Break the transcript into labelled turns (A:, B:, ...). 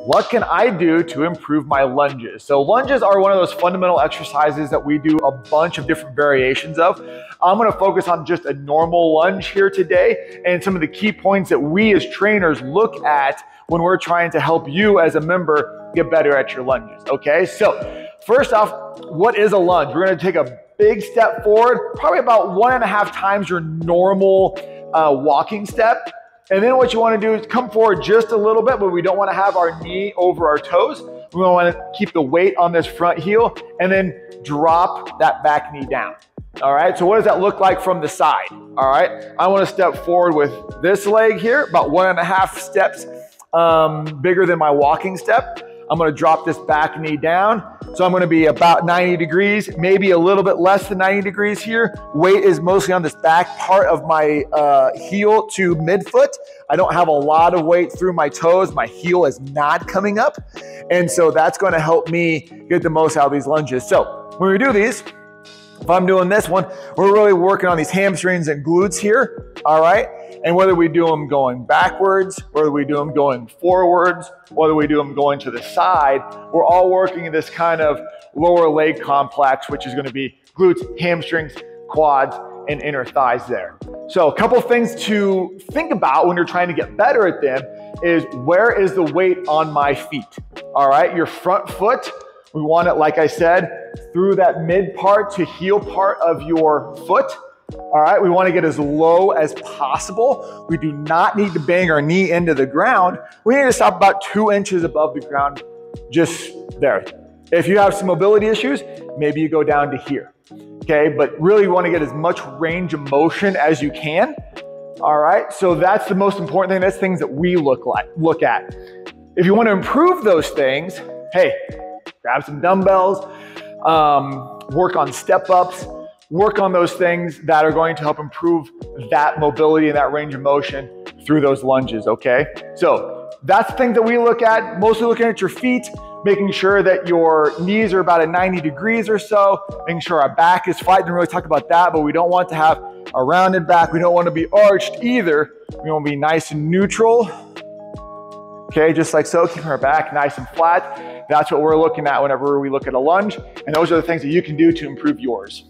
A: what can I do to improve my lunges? So lunges are one of those fundamental exercises that we do a bunch of different variations of. I'm gonna focus on just a normal lunge here today and some of the key points that we as trainers look at when we're trying to help you as a member get better at your lunges, okay? So first off, what is a lunge? We're gonna take a big step forward, probably about 1.5 times your normal walking step. And then what you want to do is come forward just a little bit, but we don't want to have our knee over our toes. We want to keep the weight on this front heel and then drop that back knee down. All right, so what does that look like from the side? All right, I want to step forward with this leg here, about 1.5 steps bigger than my walking step. I'm going to drop this back knee down. So I'm going to be about 90 degrees, maybe a little bit less than 90 degrees here. Weight is mostly on this back part of my heel to midfoot. I don't have a lot of weight through my toes. My heel is not coming up. And so that's going to help me get the most out of these lunges. So when we do these, if I'm doing this one, we're really working on these hamstrings and glutes here, all right? And whether we do them going backwards, whether we do them going forwards, whether we do them going to the side, we're all working in this kind of lower leg complex, which is gonna be glutes, hamstrings, quads, and inner thighs there. So a couple things to think about when you're trying to get better at them is where is the weight on my feet, all right? Your front foot, we want it, like I said, through that mid part to heel part of your foot. All right, we want to get as low as possible. We do not need to bang our knee into the ground. We need to stop about 2 inches above the ground, just there. If you have some mobility issues, maybe you go down to here, okay? But really you want to get as much range of motion as you can, all right? So that's the most important thing. That's things that we look at. If you want to improve those things, hey, grab some dumbbells, work on step-ups, work on those things that are going to help improve that mobility and that range of motion through those lunges, okay? So that's the things that we look at, mostly looking at your feet, making sure that your knees are about at 90 degrees or so, making sure our back is flat. Didn't really talk about that, but we don't want to have a rounded back. We don't want to be arched either. We want to be nice and neutral. Okay, just like so, keeping our back nice and flat. That's what we're looking at whenever we look at a lunge. And those are the things that you can do to improve yours.